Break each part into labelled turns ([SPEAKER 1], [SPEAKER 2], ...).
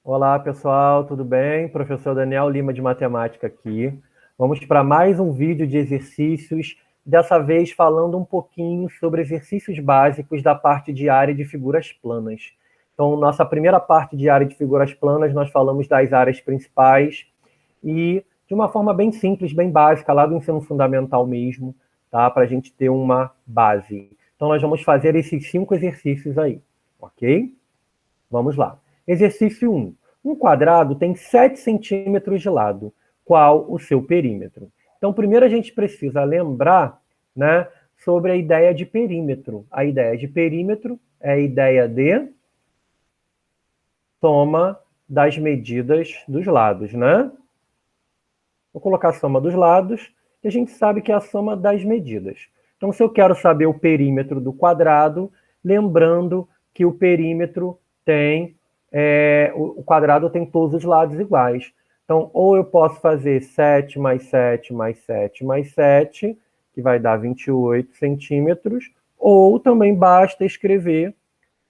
[SPEAKER 1] Olá, pessoal, tudo bem? Professor Daniel Lima de Matemática aqui. Vamos para mais um vídeo de exercícios, dessa vez falando um pouquinho sobre exercícios básicos da parte de área de figuras planas. Então, nossa primeira parte de área de figuras planas, nós falamos das áreas principais e de uma forma bem simples, bem básica, lá do ensino fundamental mesmo, tá? Para a gente ter uma base. Então, nós vamos fazer esses 5 exercícios aí, ok? Vamos lá. Exercício 1. Um quadrado tem 7 centímetros de lado. Qual o seu perímetro? Então, primeiro a gente precisa lembrar, né, sobre a ideia de perímetro. A ideia de perímetro é a ideia de soma das medidas dos lados, né? Vou colocar a soma dos lados, e a gente sabe que é a soma das medidas. Então, se eu quero saber o perímetro do quadrado, lembrando que o perímetro tem, o quadrado tem todos os lados iguais. Então, ou eu posso fazer 7 mais 7 mais 7 mais 7, que vai dar 28 centímetros, ou também basta escrever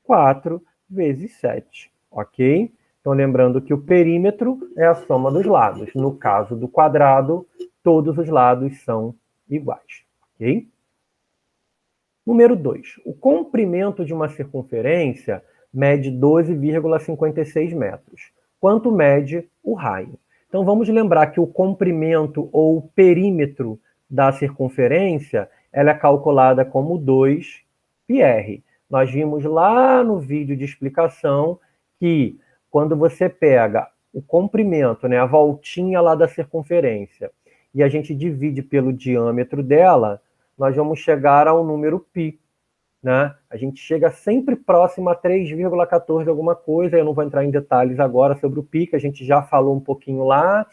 [SPEAKER 1] 4 vezes 7, ok? Então, lembrando que o perímetro é a soma dos lados. No caso do quadrado, todos os lados são iguais, ok? Número 2. O comprimento de uma circunferência mede 12,56 metros. Quanto mede o raio? Então, vamos lembrar que o comprimento ou o perímetro da circunferência ela é calculada como 2πr. Nós vimos lá no vídeo de explicação que quando você pega o comprimento, né, a voltinha lá da circunferência, e a gente divide pelo diâmetro dela, nós vamos chegar ao número π. Né? A gente chega sempre próximo a 3,14 alguma coisa, eu não vou entrar em detalhes agora sobre o π, que a gente já falou um pouquinho lá.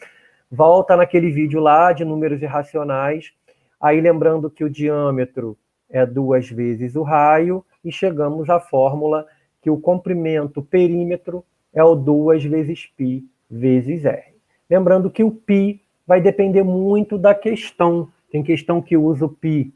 [SPEAKER 1] Volta naquele vídeo lá de números irracionais, aí lembrando que o diâmetro é 2 vezes o raio, e chegamos à fórmula que o comprimento, o perímetro, é o 2 vezes π vezes r. Lembrando que o π vai depender muito da questão. Tem questão que usa o π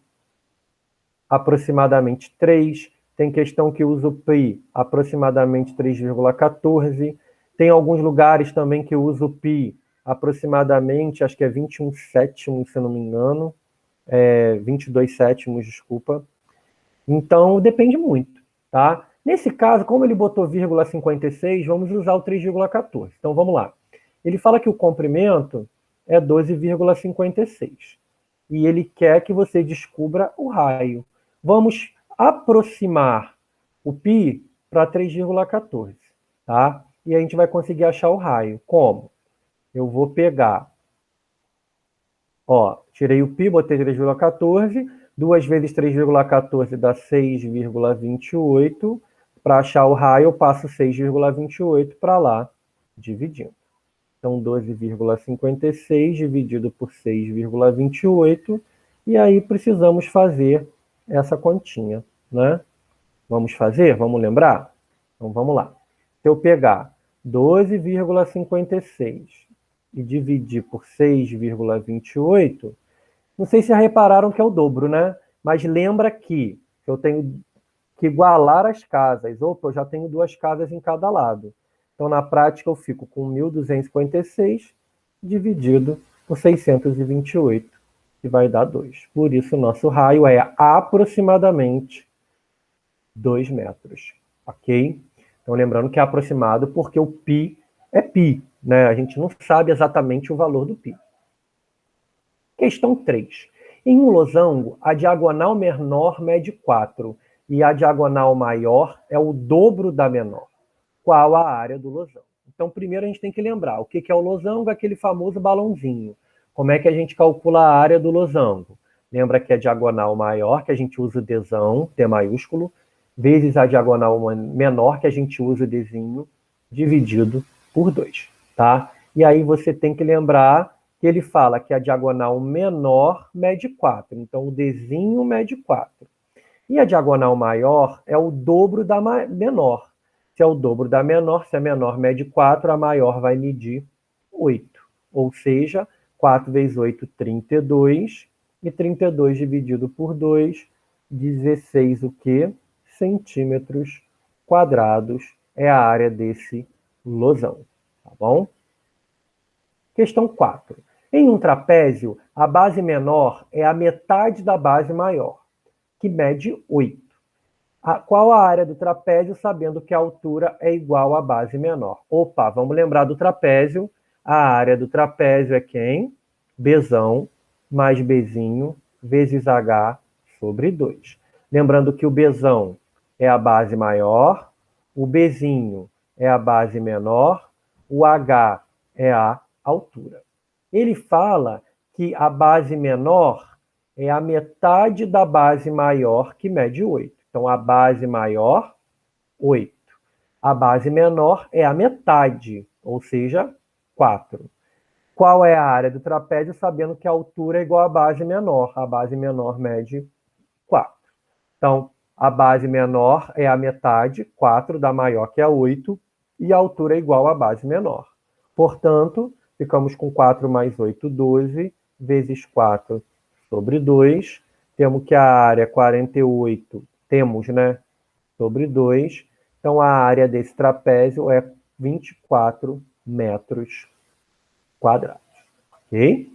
[SPEAKER 1] aproximadamente 3, tem questão que usa o π aproximadamente 3,14, tem alguns lugares também que usa o π aproximadamente, acho que é 21 sétimos, se eu não me engano, 22 sétimos, desculpa. Então, depende muito, tá? Nesse caso, como ele botou 0,56, vamos usar o 3,14. Então, vamos lá. Ele fala que o comprimento é 12,56. E ele quer que você descubra o raio. Vamos aproximar o π para 3,14, tá? E a gente vai conseguir achar o raio. Como? Eu vou pegar, ó, tirei o π, botei 3,14, 2 vezes 3,14 dá 6,28. Para achar o raio, eu passo 6,28 para lá, dividindo. Então, 12,56 dividido por 6,28. E aí precisamos fazer essa continha, né? Vamos fazer? Vamos lembrar? Então, vamos lá. Se eu pegar 12,56 e dividir por 6,28, não sei se já repararam que é o dobro, né? Mas lembra que eu tenho que igualar as casas. Opa, eu já tenho 2 casas em cada lado. Então, na prática, eu fico com 1.256 dividido por 628, que vai dar 2. Por isso, o nosso raio é aproximadamente 2 metros, ok? Então, lembrando que é aproximado porque o π é π, né? A gente não sabe exatamente o valor do π. Questão 3. Em um losango, a diagonal menor mede 4 e a diagonal maior é o dobro da menor. Qual a área do losango? Então, primeiro a gente tem que lembrar o que é o losango, aquele famoso balãozinho. Como é que a gente calcula a área do losango? Lembra que a diagonal maior, que a gente usa o Dzão, D maiúsculo, vezes a diagonal menor, que a gente usa o Dzinho, dividido por 2. Tá? E aí você tem que lembrar que ele fala que a diagonal menor mede 4. Então, o Dzinho mede 4. E a diagonal maior é o dobro da menor. Se é o dobro da menor, se a menor mede 4, a maior vai medir 8. Ou seja, 4 vezes 8, 32. E 32 dividido por 2, 16 o quê? Centímetros quadrados é a área desse losango. bom? Questão 4. Em um trapézio, a base menor é a metade da base maior, que mede 8. Qual a área do trapézio, sabendo que a altura é igual à base menor? Opa, vamos lembrar do trapézio. A área do trapézio é quem? Bzão mais Bzinho vezes H sobre 2. Lembrando que o Bzão é a base maior, o Bzinho é a base menor, o H é a altura. Ele fala que a base menor é a metade da base maior, que mede 8. Então, a base maior, 8. A base menor é a metade, ou seja, 4. Qual é a área do trapézio, sabendo que a altura é igual à base menor? A base menor mede 4. Então, a base menor é a metade, 4, da maior, que é 8, e a altura é igual à base menor. Portanto, ficamos com 4 mais 8, 12, vezes 4 sobre 2. Temos que a área 48, temos, né? Sobre 2. Então, a área desse trapézio é 24 metros quadrados. Ok?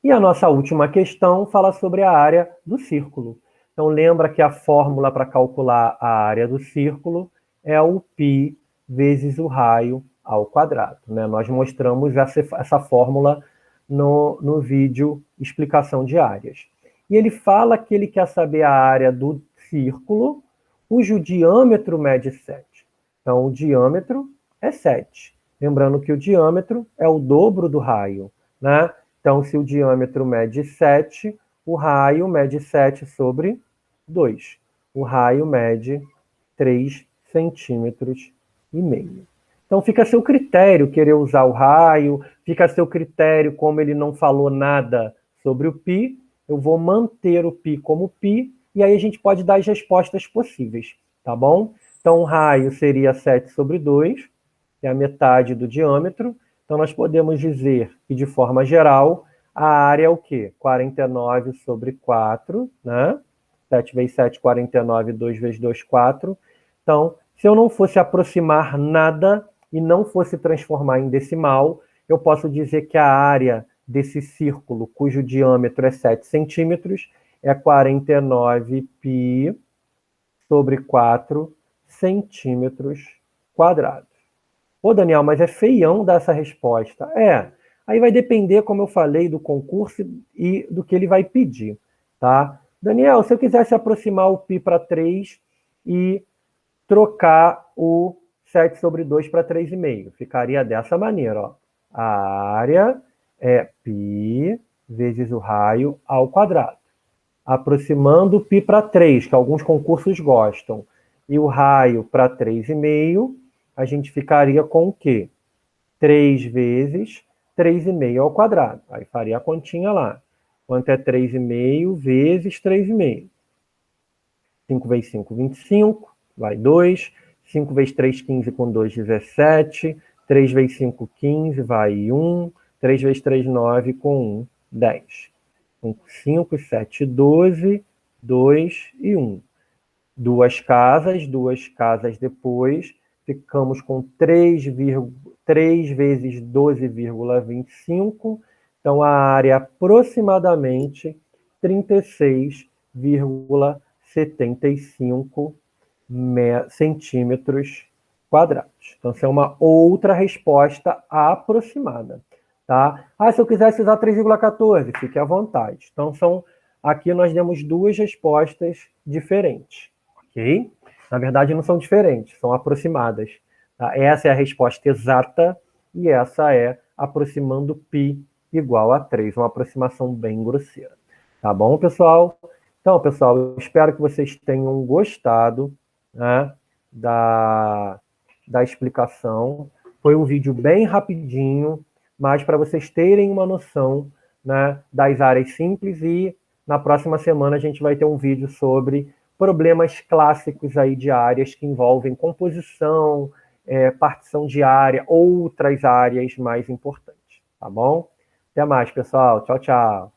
[SPEAKER 1] E a nossa última questão fala sobre a área do círculo. Então, lembra que a fórmula para calcular a área do círculo é o π vezes o raio ao quadrado, né? Nós mostramos essa fórmula no vídeo explicação de áreas. E ele fala que ele quer saber a área do círculo, cujo diâmetro mede 7. Então, o diâmetro é 7. Lembrando que o diâmetro é o dobro do raio, né? Então, se o diâmetro mede 7, o raio mede 7 sobre 2. O raio mede 3 centímetros e meio. Então, fica a seu critério querer usar o raio, fica a seu critério, como ele não falou nada sobre o π, eu vou manter o π como π, e aí a gente pode dar as respostas possíveis, tá bom? Então, o raio seria 7 sobre 2, que é a metade do diâmetro. Então, nós podemos dizer que, de forma geral, a área é o quê? 49 sobre 4, né? 7 vezes 7, 49, 2 vezes 2, 4. Então, se eu não fosse aproximar nada e não fosse transformar em decimal, eu posso dizer que a área desse círculo, cujo diâmetro é 7 centímetros, é 49π sobre 4 centímetros quadrados. Ô, Daniel, mas é feião dar essa resposta. É, aí vai depender, como eu falei, do concurso e do que ele vai pedir, tá? Daniel, se eu quisesse aproximar o π para 3 e trocar o 7 sobre 2 para 3,5, ficaria dessa maneira, ó. A área é π vezes o raio ao quadrado. Aproximando o π para 3, que alguns concursos gostam, e o raio para 3,5, a gente ficaria com o quê? 3 vezes 3,5 ao quadrado. Aí faria a continha lá. Quanto é 3,5 vezes 3,5? 5 vezes 5, 25. Vai 2. 5 vezes 3, 15 com 2, 17. 3 vezes 5, 15. Vai 1. 3 vezes 3, 9 com 1, 10. 5, 7, 12. 2 e 1. Duas casas depois, ficamos com 3 vezes 12,25. Então, a área é aproximadamente 36,75 centímetros quadrados. Então, essa é uma outra resposta aproximada. Tá? Se eu quisesse usar 3,14, fique à vontade. Então, aqui nós demos duas respostas diferentes. Ok? Na verdade, não são diferentes, são aproximadas. Tá? Essa é a resposta exata e essa é aproximando π igual a 3, uma aproximação bem grosseira. Tá bom, pessoal? Então, pessoal, eu espero que vocês tenham gostado, né, da explicação. Foi um vídeo bem rapidinho, mas para vocês terem uma noção, né, das áreas simples, e na próxima semana a gente vai ter um vídeo sobre problemas clássicos aí de áreas que envolvem composição, partição de área, outras áreas mais importantes, tá bom? Até mais, pessoal. Tchau, tchau.